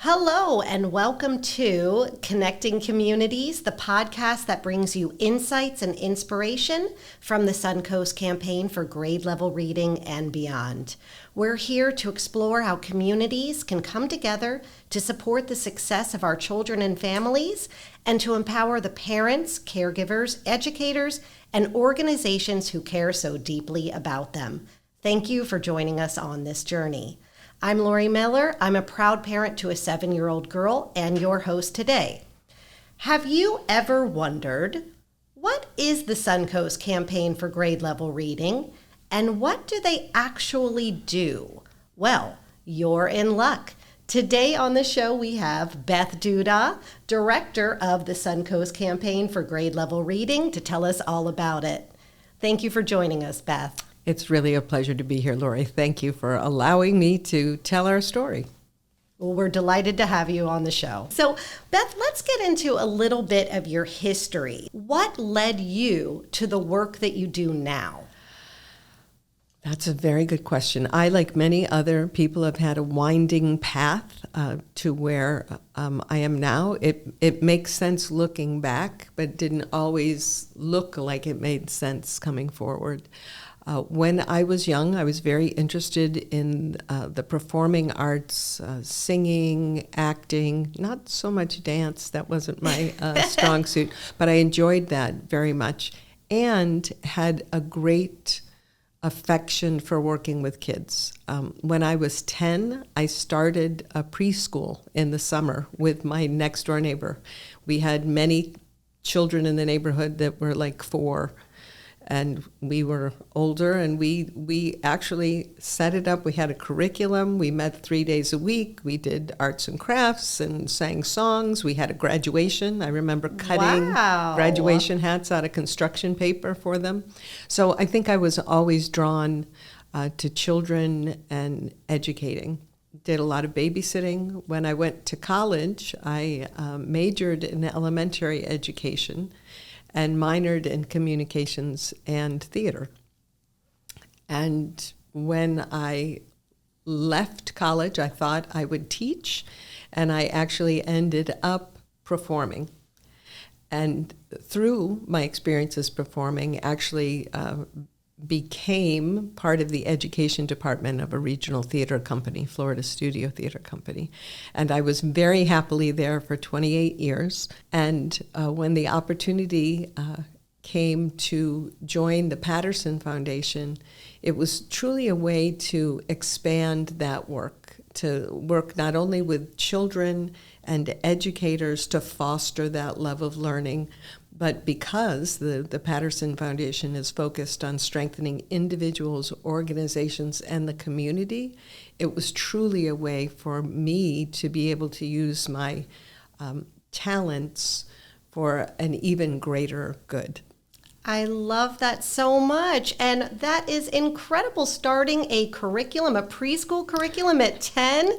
Hello, and welcome to Connecting Communities, the podcast that brings you insights and inspiration from the Suncoast Campaign for grade level reading and beyond. We're here to explore how communities can come together to support the success of our children and families and to empower the parents, caregivers, educators, and organizations who care so deeply about them. Thank you for joining us on this journey. I'm Lori Miller. I'm a proud parent to a 7-year-old girl and your host today. Have you ever wondered, what is the Suncoast Campaign for grade level reading and what do they actually do? Well, you're in luck. Today on the show we have Beth Duda, Director of the Suncoast Campaign for grade level reading, to tell us all about it. Thank you for joining us, Beth. It's really a pleasure to be here, Lori. Thank you for allowing me to tell our story. Well, we're delighted to have you on the show. So, Beth, let's get into a little bit of your history. What led you to the work that you do now? That's a very good question. I, like many other people, have had a winding path to where I am now. It makes sense looking back, but didn't always look like it made sense coming forward. When I was young, I was very interested in the performing arts, singing, acting, not so much dance. That wasn't my strong suit, but I enjoyed that very much and had a great affection for working with kids. When I was 10, I started a preschool in the summer with my next door neighbor. We had many children in the neighborhood that were like 4. And we were older, and we actually set it up. We had a curriculum. We met 3 days a week. We did arts and crafts and sang songs. We had a graduation. I remember cutting graduation hats out of construction paper for them. So I think I was always drawn to children and educating. Did a lot of babysitting. When I went to college, I majored in elementary education and minored in communications and theater. And when I left college, I thought I would teach, and I actually ended up performing. And through my experiences performing, actually became part of the education department of a regional theater company, Florida Studio Theater Company. And I was very happily there for 28 years. And when the opportunity came to join the Patterson Foundation, it was truly a way to expand that work, to work not only with children and educators to foster that love of learning, but because the Patterson Foundation is focused on strengthening individuals, organizations, and the community, it was truly a way for me to be able to use my talents for an even greater good. I love that so much. And that is incredible, starting a curriculum, a preschool curriculum at 10.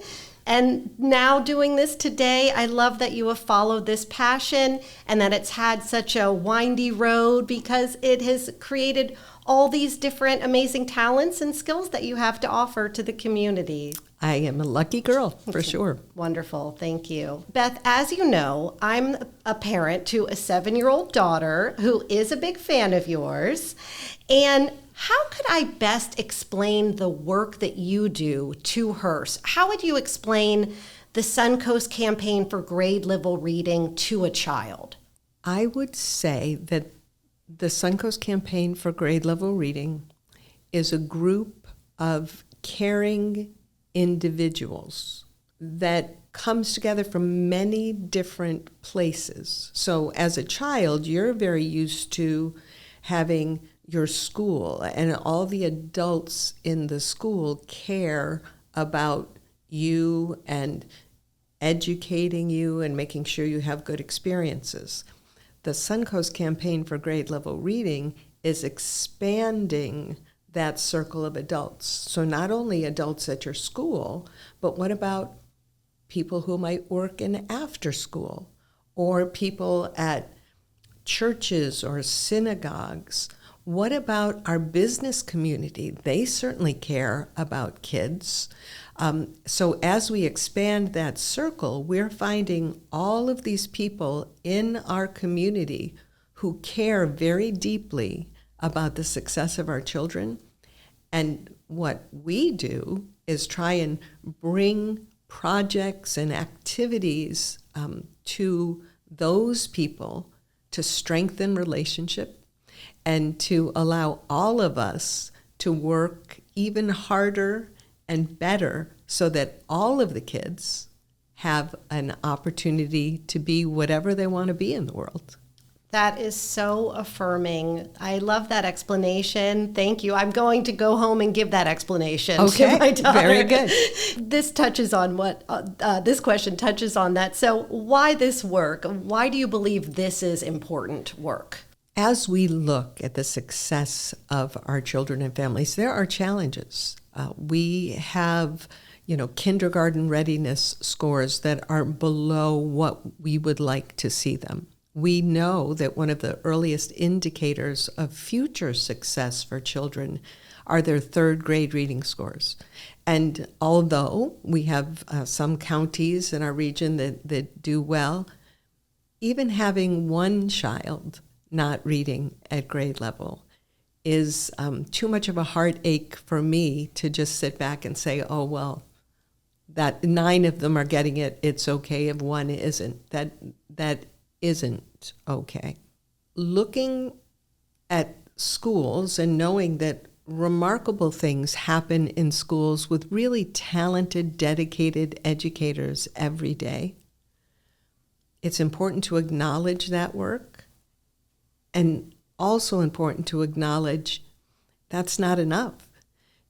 And now doing this today. I love that you have followed this passion and that it's had such a windy road, because it has created all these different amazing talents and skills that you have to offer to the community. I am a lucky girl, for sure. Wonderful. Thank you. Beth, as you know, I'm a parent to a 7-year-old daughter who is a big fan of yours. And how could I best explain the work that you do to her? How would you explain the Suncoast Campaign for grade level reading to a child? I would say that the Suncoast Campaign for grade level reading is a group of caring individuals that comes together from many different places. So as a child, you're very used to having your school and all the adults in the school care about you and educating you and making sure you have good experiences. The Suncoast Campaign for grade level reading is expanding that circle of adults. So not only adults at your school, but what about people who might work in after school, or people at churches or synagogues? What about our business community? They certainly care about kids. So as we expand that circle, we're finding all of these people in our community who care very deeply about the success of our children. And what we do is try and bring projects and activities to those people to strengthen relationship and to allow all of us to work even harder and better so that all of the kids have an opportunity to be whatever they want to be in the world. That is so affirming. I love that explanation. Thank you. I'm going to go home and give that explanation to my daughter. Very good. This touches on what this question touches on that. So why this work? Why do you believe this is important work? As we look at the success of our children and families, there are challenges. We have, kindergarten readiness scores that are below what we would like to see them. We know that one of the earliest indicators of future success for children are their third grade reading scores. And although we have some counties in our region that do well, even having one child not reading at grade level is too much of a heartache for me to just sit back and say, oh, well, that 9 of them are getting it, it's okay if one isn't. That isn't okay. Looking at schools and knowing that remarkable things happen in schools with really talented, dedicated educators every day, it's important to acknowledge that work, and also important to acknowledge that's not enough.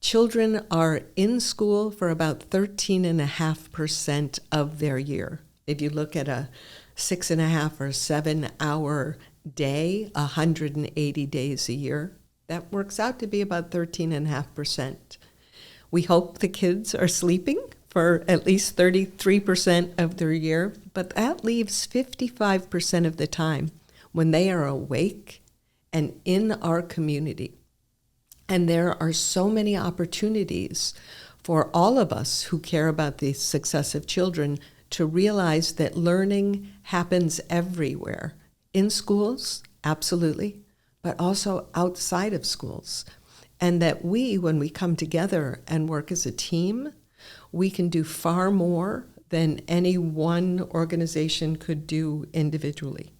Children are in school for about 13.5% of their year. If you look at a 6.5 or 7 hour day, 180 days a year, that works out to be about 13.5%. We hope the kids are sleeping for at least 33% of their year, but that leaves 55% of the time when they are awake and in our community. And there are so many opportunities for all of us who care about the success of children to realize that learning happens everywhere. In schools, absolutely, but also outside of schools. And that when we come together and work as a team, we can do far more than any one organization could do individually.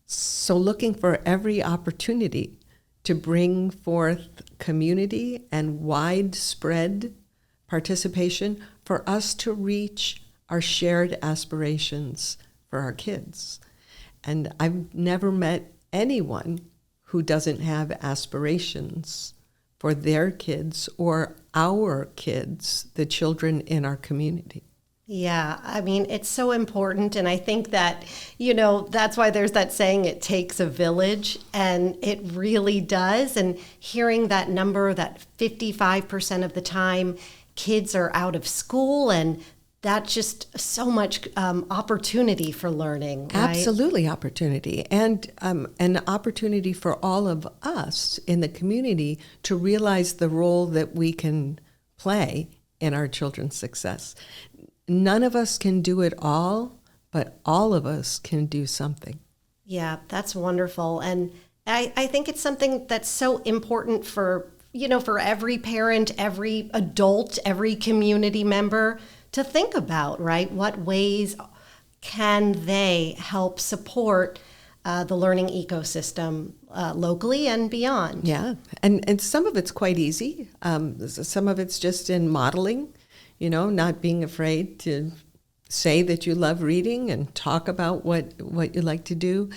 So looking for every opportunity to bring forth community and widespread participation for us to reach our shared aspirations for our kids. And I've never met anyone who doesn't have aspirations for their kids or our kids, the children in our community. Yeah, I mean, it's so important. And I think that, that's why there's that saying, it takes a village, and it really does. And hearing that number, that 55% of the time kids are out of school, and that's just so much opportunity for learning, right? Absolutely opportunity. And an opportunity for all of us in the community to realize the role that we can play in our children's success. None of us can do it all, but all of us can do something. Yeah, that's wonderful. And I think it's something that's so important for every parent, every adult, every community member to think about, right? What ways can they help support the learning ecosystem locally and beyond? Yeah, and some of it's quite easy. Some of it's just in modeling, not being afraid to say that you love reading and talk about what you like to do,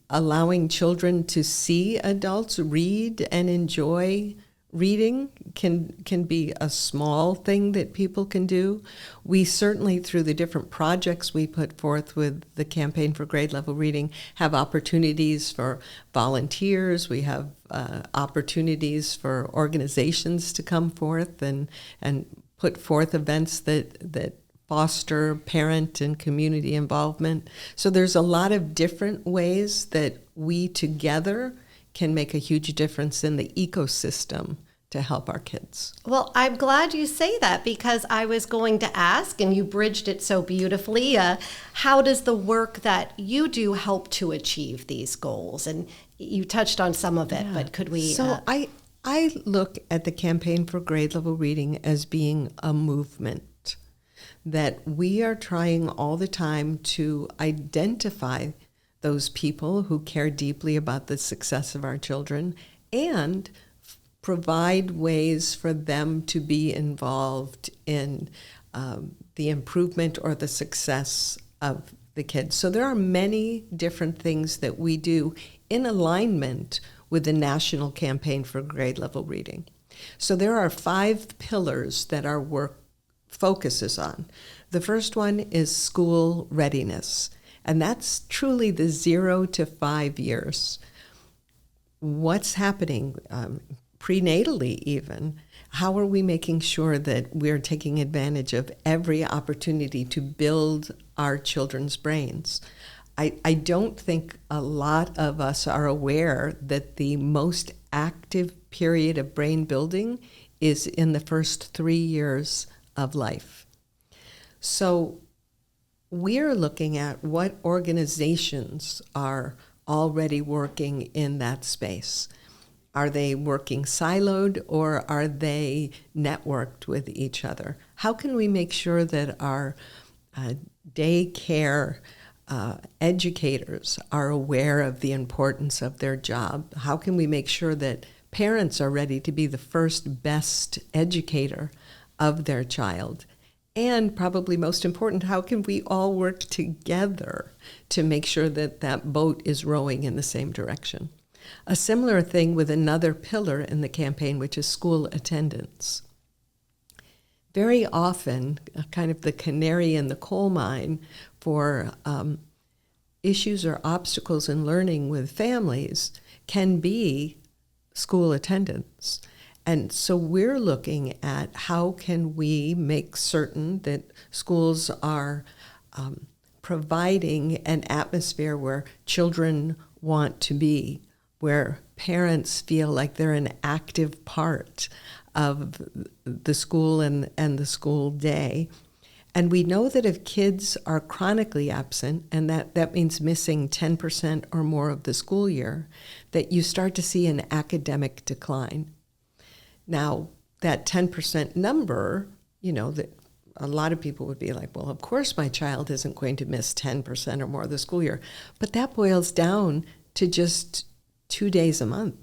allowing children to see adults read and enjoy reading can be a small thing that people can do. We certainly, through the different projects we put forth with the Campaign for Grade Level Reading, have opportunities for volunteers. We have opportunities for organizations to come forth and put forth events that foster parent and community involvement. So there's a lot of different ways that we together can make a huge difference in the ecosystem to help our kids. Well, I'm glad you say that, because I was going to ask, and you bridged it so beautifully, how does the work that you do help to achieve these goals? And you touched on some of it, but could we... So I look at the Campaign for Grade Level Reading as being a movement, that we are trying all the time to identify those people who care deeply about the success of our children and provide ways for them to be involved in the improvement or the success of the kids. So there are many different things that we do in alignment with the National Campaign for Grade Level Reading. So there are 5 pillars that our work focuses on. The first one is school readiness, and that's truly the 0 to 5 years. What's happening prenatally even? How are we making sure that we're taking advantage of every opportunity to build our children's brains? I don't think a lot of us are aware that the most active period of brain building is in the first 3 years of life. So we're looking at what organizations are already working in that space. Are they working siloed, or are they networked with each other? How can we make sure that our daycare educators are aware of the importance of their job? How can we make sure that parents are ready to be the first best educator of their child? And probably most important, how can we all work together to make sure that that boat is rowing in the same direction? A similar thing with another pillar in the campaign, which is school attendance. Very often, kind of the canary in the coal mine for issues or obstacles in learning with families can be school attendance. And so we're looking at how can we make certain that schools are providing an atmosphere where children want to be, where parents feel like they're an active part of the school and the school day. And we know that if kids are chronically absent, and that means missing 10% or more of the school year, that you start to see an academic decline. Now, that 10% number, that a lot of people would be like, well, of course my child isn't going to miss 10% or more of the school year. But that boils down to just 2 days a month.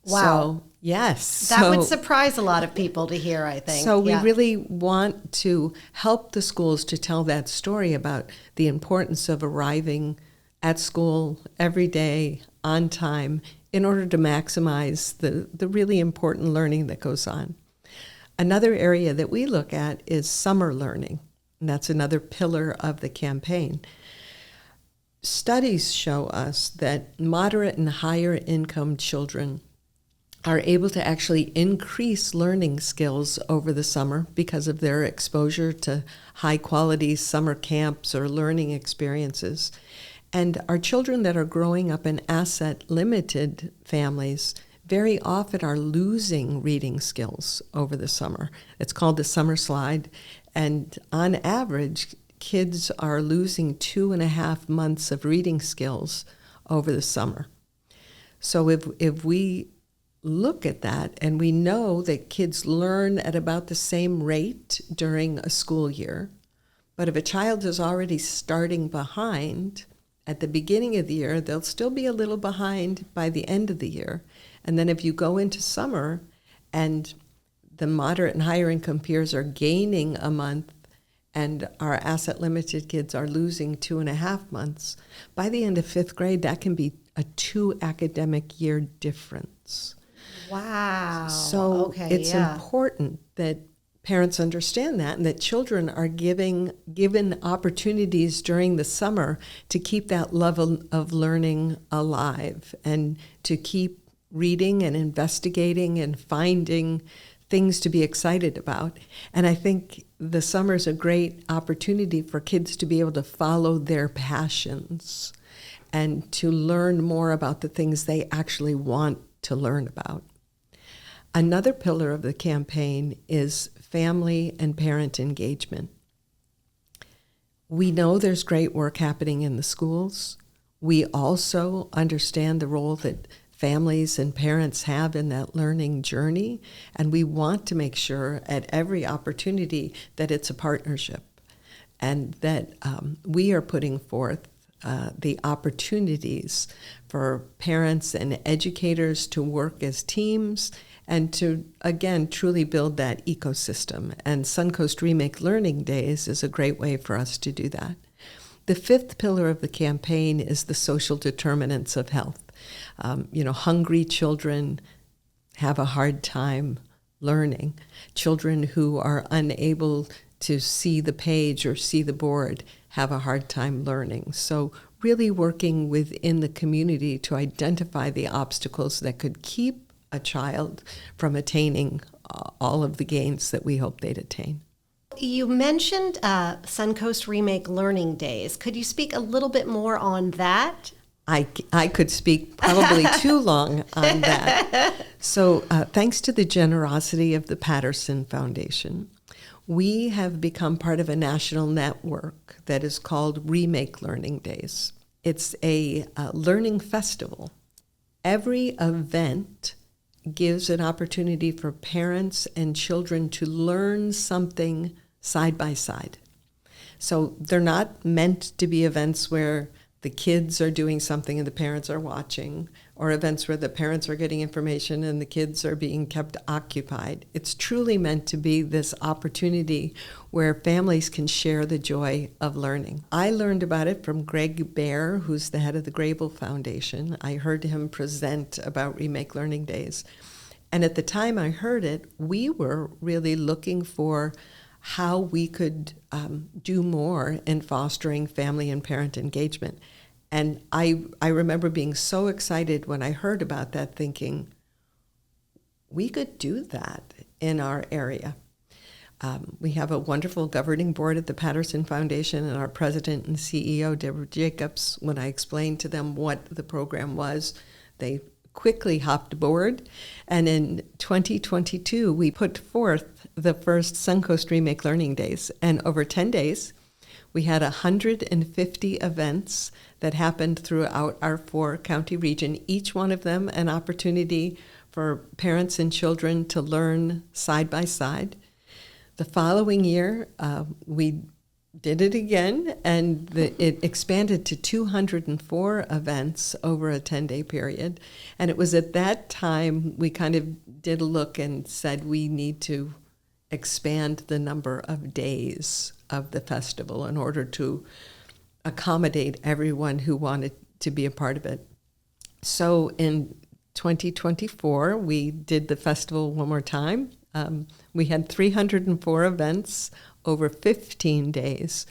Wow. So, yes. That would surprise a lot of people to hear, I think. So we really want to help the schools to tell that story about the importance of arriving at school every day on time in order to maximize the really important learning that goes on. Another area that we look at is summer learning, and that's another pillar of the campaign. Studies show us that moderate and higher income children are able to actually increase learning skills over the summer because of their exposure to high-quality summer camps or learning experiences. And our children that are growing up in asset-limited families very often are losing reading skills over the summer. It's called the summer slide, and on average, kids are losing 2.5 months of reading skills over the summer. So if we look at that, and we know that kids learn at about the same rate during a school year, but if a child is already starting behind at the beginning of the year, they'll still be a little behind by the end of the year. And then if you go into summer and the moderate and higher income peers are gaining a month and our asset limited kids are losing 2.5 months, by the end of 5th grade, that can be a 2 academic year difference. Wow. So it's important that parents understand that, and that children are given opportunities during the summer to keep that level of learning alive and to keep reading and investigating and finding things to be excited about. And I think the summer is a great opportunity for kids to be able to follow their passions and to learn more about the things they actually want to learn about. Another pillar of the campaign is family and parent engagement. We know there's great work happening in the schools. We also understand the role that families and parents have in that learning journey, and we want to make sure at every opportunity that it's a partnership and that we are putting forth the opportunities for parents and educators to work as teams and to, again, truly build that ecosystem. And Suncoast Remake Learning Days is a great way for us to do that. The fifth pillar of the campaign is the social determinants of health. Hungry children have a hard time learning. Children who are unable to see the page or see the board have a hard time learning. So really working within the community to identify the obstacles that could keep a child from attaining all of the gains that we hope they'd attain. You mentioned Suncoast Remake Learning Days. Could you speak a little bit more on that? I could speak probably too long on that. So thanks to the generosity of the Patterson Foundation, we have become part of a national network that is called Remake Learning Days. It's a learning festival. Every event gives an opportunity for parents and children to learn something side by side. So they're not meant to be events where the kids are doing something and the parents are watching, or events where the parents are getting information and the kids are being kept occupied. It's truly meant to be this opportunity where families can share the joy of learning. I learned about it from Greg Baer, who's the head of the Grable Foundation. I heard him present about Remake Learning Days. And at the time I heard it, we were really looking for how we could do more in fostering family and parent engagement. And I remember being so excited when I heard about that, thinking, we could do that in our area. We have a wonderful governing board at the Patterson Foundation, and our president and CEO, Deborah Jacobs, when I explained to them what the program was, they quickly hopped aboard. And in 2022, we put forth the first Suncoast Remake Learning Days. And over 10 days, we had 150 events that happened throughout our 4-county region, each one of them an opportunity for parents and children to learn side by side. The following year, we did it again, and it expanded to 204 events over a 10-day period. And it was at that time we kind of did a look and said we need to expand the number of days of the festival in order to accommodate everyone who wanted to be a part of it. So in 2024, we did the festival one more time. We had 304 events over 15 days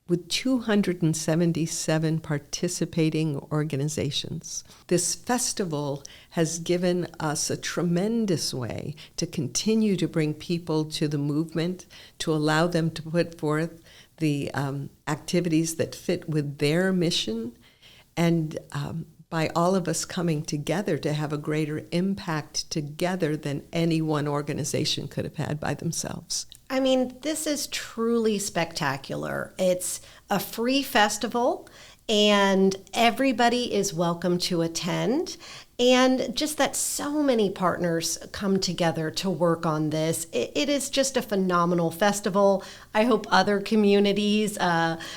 with 277 participating organizations. This festival has given us a tremendous way to continue to bring people to the movement, to allow them to put forth the activities that fit with their mission, and by all of us coming together to have a greater impact together than any one organization could have had by themselves. I mean, this is truly spectacular. It's a free festival, and everybody is welcome to attend. And just that so many partners come together to work on this. It is just a phenomenal festival. I hope other communities,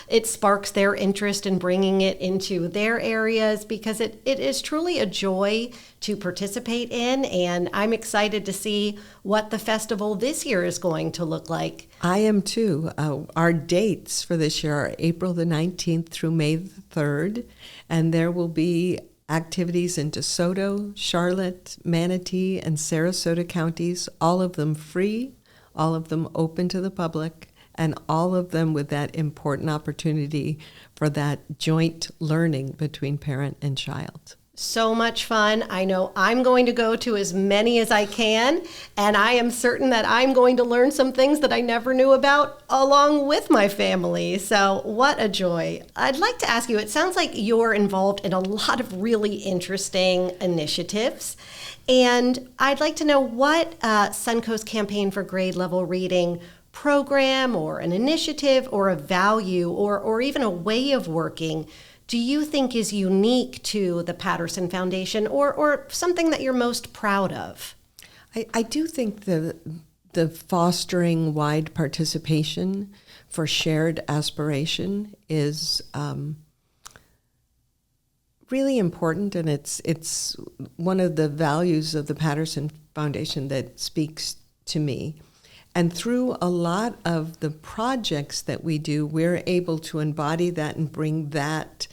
it sparks their interest in bringing it into their areas, because it is truly a joy to participate in. And I'm excited to see what the festival this year is going to look like. I am too. Our dates for this year are April the 19th through May the 3rd, and there will be activities in DeSoto, Charlotte, Manatee, and Sarasota counties, all of them free, all of them open to the public, and all of them with that important opportunity for that joint learning between parent and child. So much fun. I know I'm going to go to as many as I can, and I am certain that I'm going to learn some things that I never knew about along with my family. So what a joy. I'd like to ask you, it sounds like you're involved in a lot of really interesting initiatives, and I'd like to know what Suncoast Campaign for Grade Level Reading program or an initiative or a value or even a way of working do you think is unique to the Patterson Foundation or something that you're most proud of? I do think the fostering wide participation for shared aspiration is really important, and it's one of the values of the Patterson Foundation that speaks to me. And through a lot of the projects that we do, we're able to embody that and bring that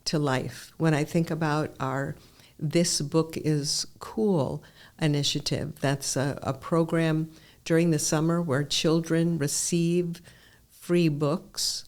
to life. When I think about our This Book is Cool initiative, that's a program during the summer where children receive free books,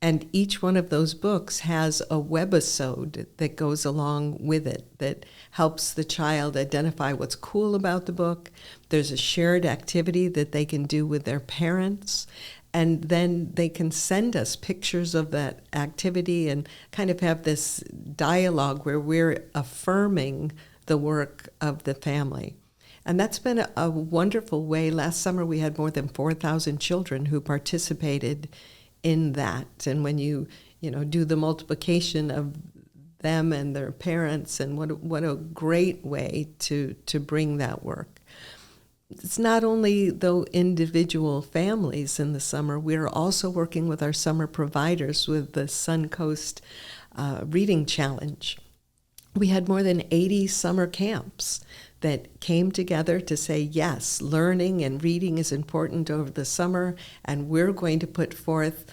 and each one of those books has a webisode that goes along with it that helps the child identify what's cool about the book. There's a shared activity that they can do with their parents, and then they can send us pictures of that activity and kind of have this dialogue where we're affirming the work of the family. And that's been a wonderful way. Last summer we had more than 4,000 children who participated in that. And when you do the multiplication of them and their parents, and what a great way to bring that work. It's not only though individual families in the summer, we're also working with our summer providers with the Suncoast Reading Challenge. We had more than 80 summer camps that came together to say, yes, learning and reading is important over the summer, and we're going to put forth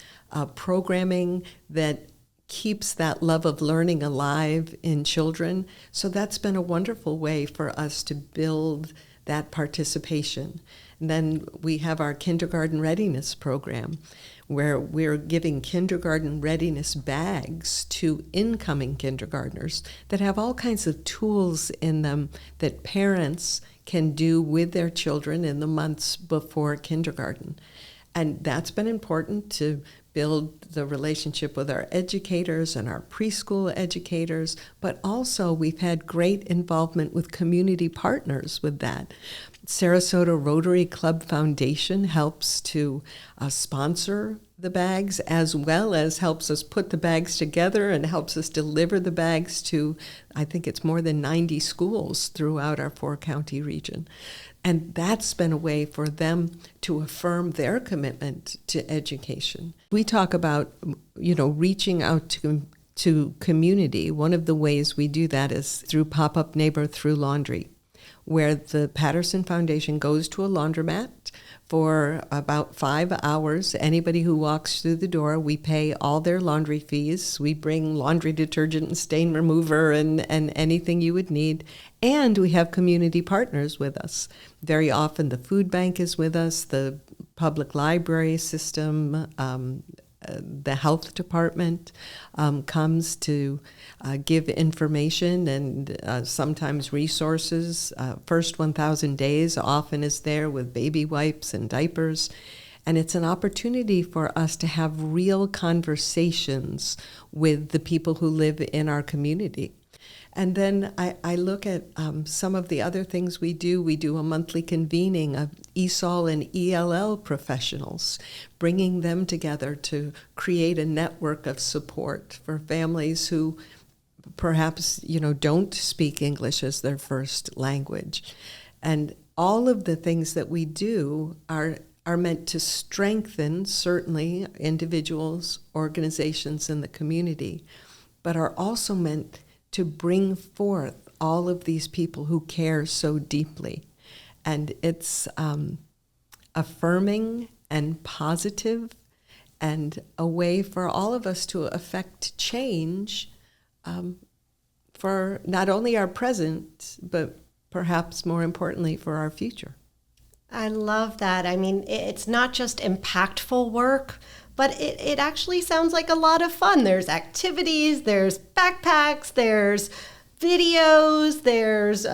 programming that keeps that love of learning alive in children. So that's been a wonderful way for us to build that participation. And then we have our kindergarten readiness program, where we're giving kindergarten readiness bags to incoming kindergartners that have all kinds of tools in them that parents can do with their children in the months before kindergarten. And that's been important to build the relationship with our educators and our preschool educators, but also we've had great involvement with community partners with that. Sarasota Rotary Club Foundation helps to sponsor the bags, as well as helps us put the bags together and helps us deliver the bags to, I think it's more than 90 schools throughout our 4-county region. And that's been a way for them to affirm their commitment to education. We talk about, reaching out to community. One of the ways we do that is through Pop-Up Neighbor Through Laundry, where the Patterson Foundation goes to a laundromat for about 5 hours. Anybody who walks through the door, we pay all their laundry fees. We bring laundry detergent and stain remover and anything you would need. And we have community partners with us. Very often the food bank is with us, the public library system, the health department comes to give information and sometimes resources. First 1,000 Days often is there with baby wipes and diapers. And it's an opportunity for us to have real conversations with the people who live in our community. And then I look at some of the other things we do. We do a monthly convening of ESOL and ELL professionals, bringing them together to create a network of support for families who perhaps, don't speak English as their first language. And all of the things that we do are meant to strengthen, certainly, individuals, organizations in the community, but are also meant to bring forth all of these people who care so deeply. And it's affirming and positive and a way for all of us to affect change for not only our present, but perhaps more importantly for our future. I love that. I mean, it's not just impactful work, but it actually sounds like a lot of fun. There's activities, there's backpacks, there's videos, there's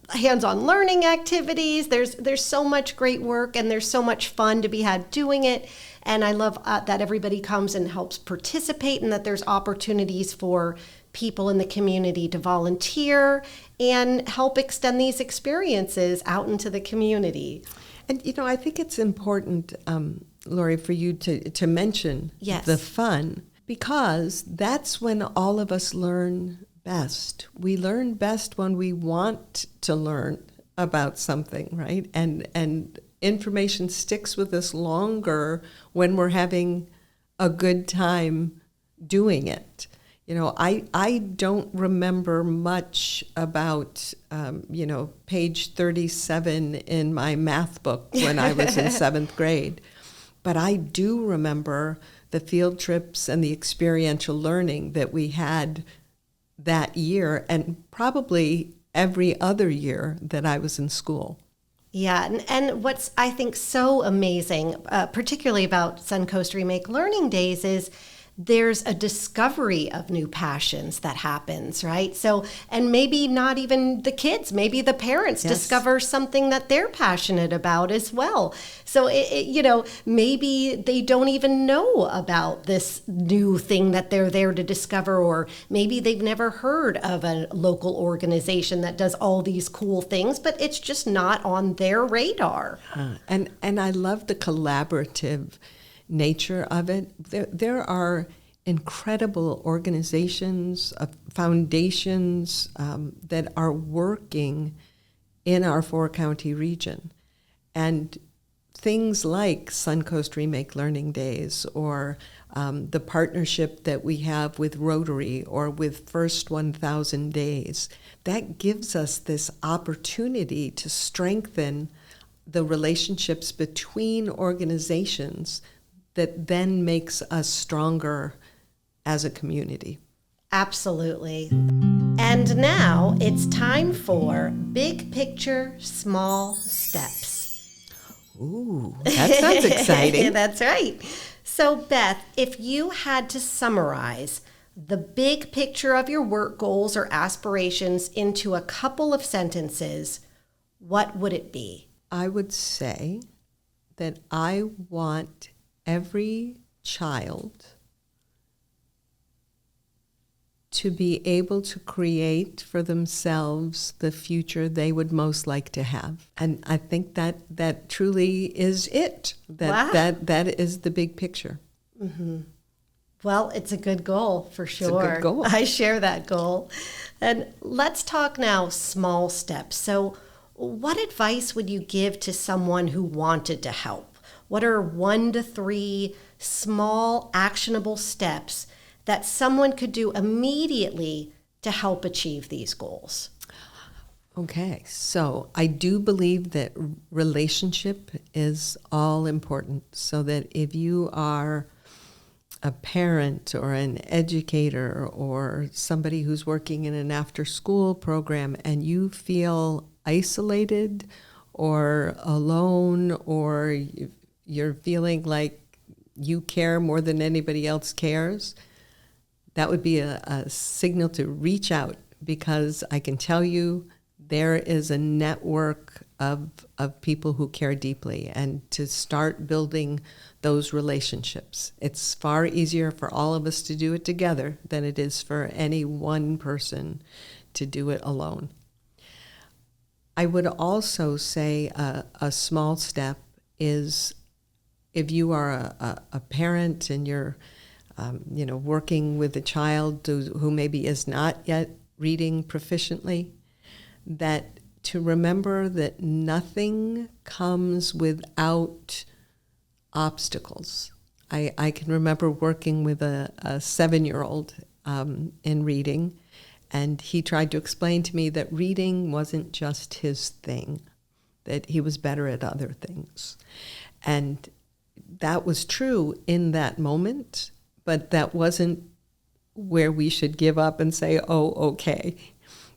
hands-on learning activities, there's so much great work, and there's so much fun to be had doing it. And I love that everybody comes and helps participate, and that there's opportunities for people in the community to volunteer and help extend these experiences out into the community. And, I think it's important, Lori, for you to mention the fun, because that's when all of us learn best. We learn best when we want to learn about something, right? And information sticks with us longer when we're having a good time doing it. I don't remember much about, page 37 in my math book when I was in 7th grade. But I do remember the field trips and the experiential learning that we had that year, and probably every other year that I was in school. Yeah, and what's, I think, so amazing, particularly about Suncoast Remake Learning Days, is there's a discovery of new passions that happens, right? So, and maybe not even the kids, maybe the parents discover something that they're passionate about as well. So, maybe they don't even know about this new thing that they're there to discover, or maybe they've never heard of a local organization that does all these cool things, but it's just not on their radar. And I love the collaborative nature of it. There are incredible organizations, foundations that are working in our 4-county region. And things like Suncoast Remake Learning Days, or the partnership that we have with Rotary or with First 1,000 Days, that gives us this opportunity to strengthen the relationships between organizations that then makes us stronger as a community. Absolutely. And now it's time for Big Picture, Small Steps. Ooh, that sounds exciting. That's right. So, Beth, if you had to summarize the big picture of your work goals or aspirations into a couple of sentences, what would it be? I would say that I want every child to be able to create for themselves the future they would most like to have. And I think that truly is it. That is the big picture. Mm-hmm. Well, it's a good goal for sure. It's a good goal. I share that goal. And let's talk now small steps. So what advice would you give to someone who wanted to help? What are 1 to 3 small, actionable steps that someone could do immediately to help achieve these goals? Okay, so I do believe that relationship is all important, so that if you are a parent or an educator or somebody who's working in an after-school program and you feel isolated or alone, or you're feeling like you care more than anybody else cares, that would be a signal to reach out, because I can tell you there is a network of people who care deeply, and to start building those relationships. It's far easier for all of us to do it together than it is for any one person to do it alone. I would also say a small step is, if you are a parent and you're working with a child who maybe is not yet reading proficiently, that to remember that nothing comes without obstacles. I can remember working with a 7-year-old in reading, and he tried to explain to me that reading wasn't just his thing, that he was better at other things. And that was true in that moment, but that wasn't where we should give up and say, oh, okay.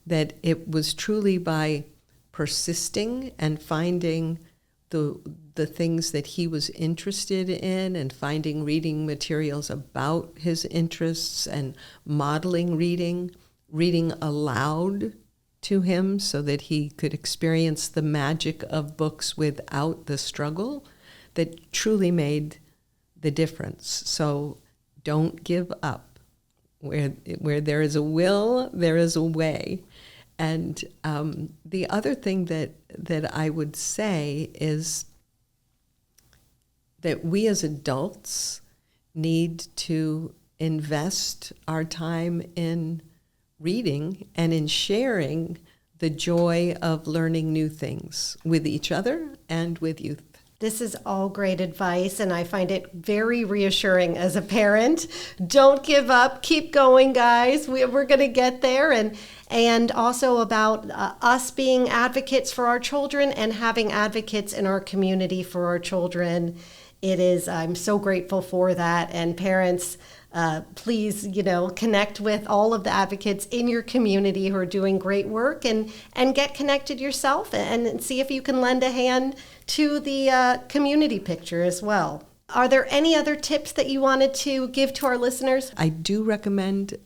That it was truly by persisting and finding the things that he was interested in, and finding reading materials about his interests and modeling reading, reading aloud to him so that he could experience the magic of books without the struggle that truly made the difference. So don't give up. Where there is a will, there is a way. And the other thing that I would say is that we as adults need to invest our time in reading and in sharing the joy of learning new things with each other and with youth. This is all great advice, and I find it very reassuring as a parent. Don't give up. Keep going, guys. We're going to get there. And also about us being advocates for our children and having advocates in our community for our children. I'm so grateful for that. And parents, please, connect with all of the advocates in your community who are doing great work and get connected yourself and see if you can lend a hand to the community picture as well. Are there any other tips that you wanted to give to our listeners? I do recommend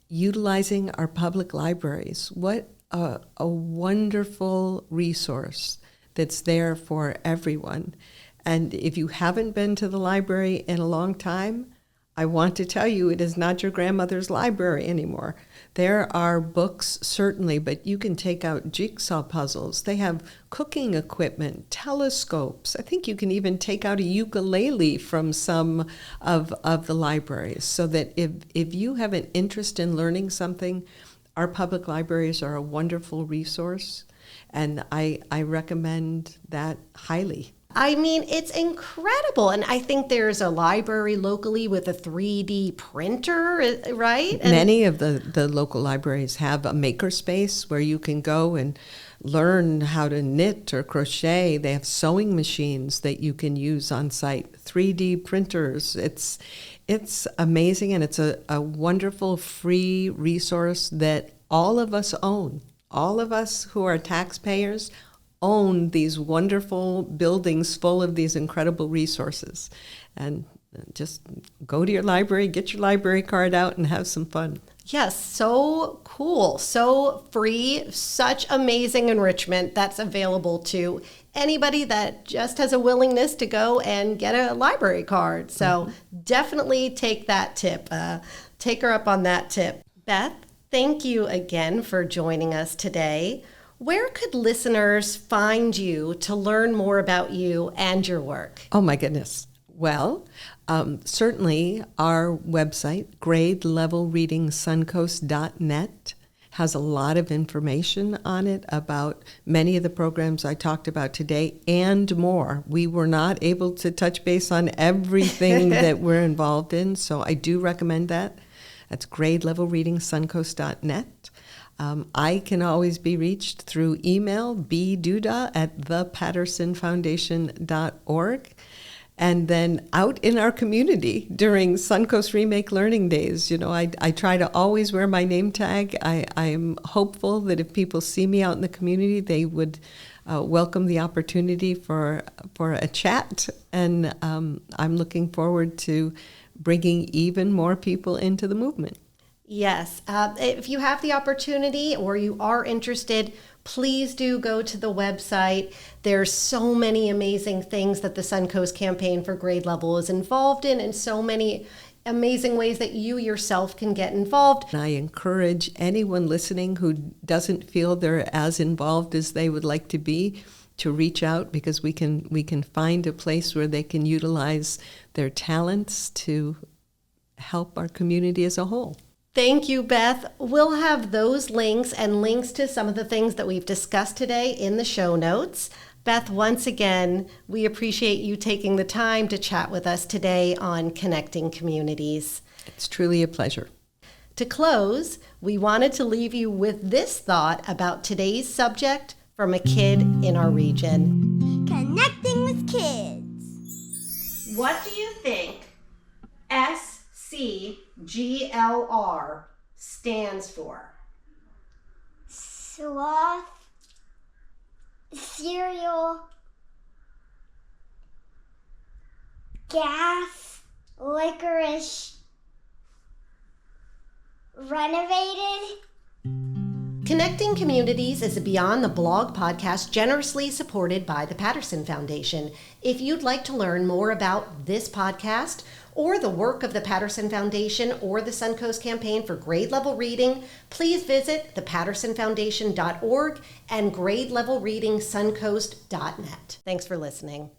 utilizing our public libraries. What a wonderful resource that's there for everyone. And if you haven't been to the library in a long time, I want to tell you it is not your grandmother's library anymore. There are books, certainly, but you can take out jigsaw puzzles. They have cooking equipment, telescopes. I think you can even take out a ukulele from some of the libraries, so that if you have an interest in learning something, our public libraries are a wonderful resource, and I recommend that highly. I mean, it's incredible. And I think there's a library locally with a 3D printer, right? And many of the local libraries have a makerspace where you can go and learn how to knit or crochet. They have sewing machines that you can use on site, 3D printers. It's amazing, and it's a wonderful free resource that all of us own. All of us who are taxpayers own these wonderful buildings full of these incredible resources. And just go to your library, get your library card out, and have some fun. Yes, so cool, so free, such amazing enrichment that's available to anybody that just has a willingness to go and get a library card. So definitely take that tip. Take her up on that tip. Beth, thank you again for joining us today. Where could listeners find you to learn more about you and your work? Oh, my goodness. Well, certainly our website, grade-level-reading-suncoast.net, has a lot of information on it about many of the programs I talked about today and more. We were not able to touch base on everything that we're involved in, so I do recommend that. That's grade-level-reading-suncoast.net. I can always be reached through email, bduda@thepattersonfoundation.org. And then out in our community during Suncoast Remake Learning Days, I try to always wear my name tag. I am hopeful that if people see me out in the community, they would welcome the opportunity for a chat. And I'm looking forward to bringing even more people into the movement. Yes. If you have the opportunity or you are interested, please do go to the website. There's so many amazing things that the Suncoast Campaign for Grade Level is involved in, and so many amazing ways that you yourself can get involved. And I encourage anyone listening who doesn't feel they're as involved as they would like to be to reach out, because we can find a place where they can utilize their talents to help our community as a whole. Thank you, Beth. We'll have those links and links to some of the things that we've discussed today in the show notes. Beth, once again, we appreciate you taking the time to chat with us today on Connecting Communities. It's truly a pleasure. To close, we wanted to leave you with this thought about today's subject from a kid in our region. Connecting with kids. What do you think SCGLR stands for? Sloth, cereal, gas, licorice, renovated. Connecting Communities is a Beyond the Blog podcast generously supported by the Patterson Foundation. If you'd like to learn more about this podcast or the work of the Patterson Foundation or the Suncoast Campaign for grade level reading, please visit thepattersonfoundation.org and grade-level-reading suncoast.net. Thanks for listening.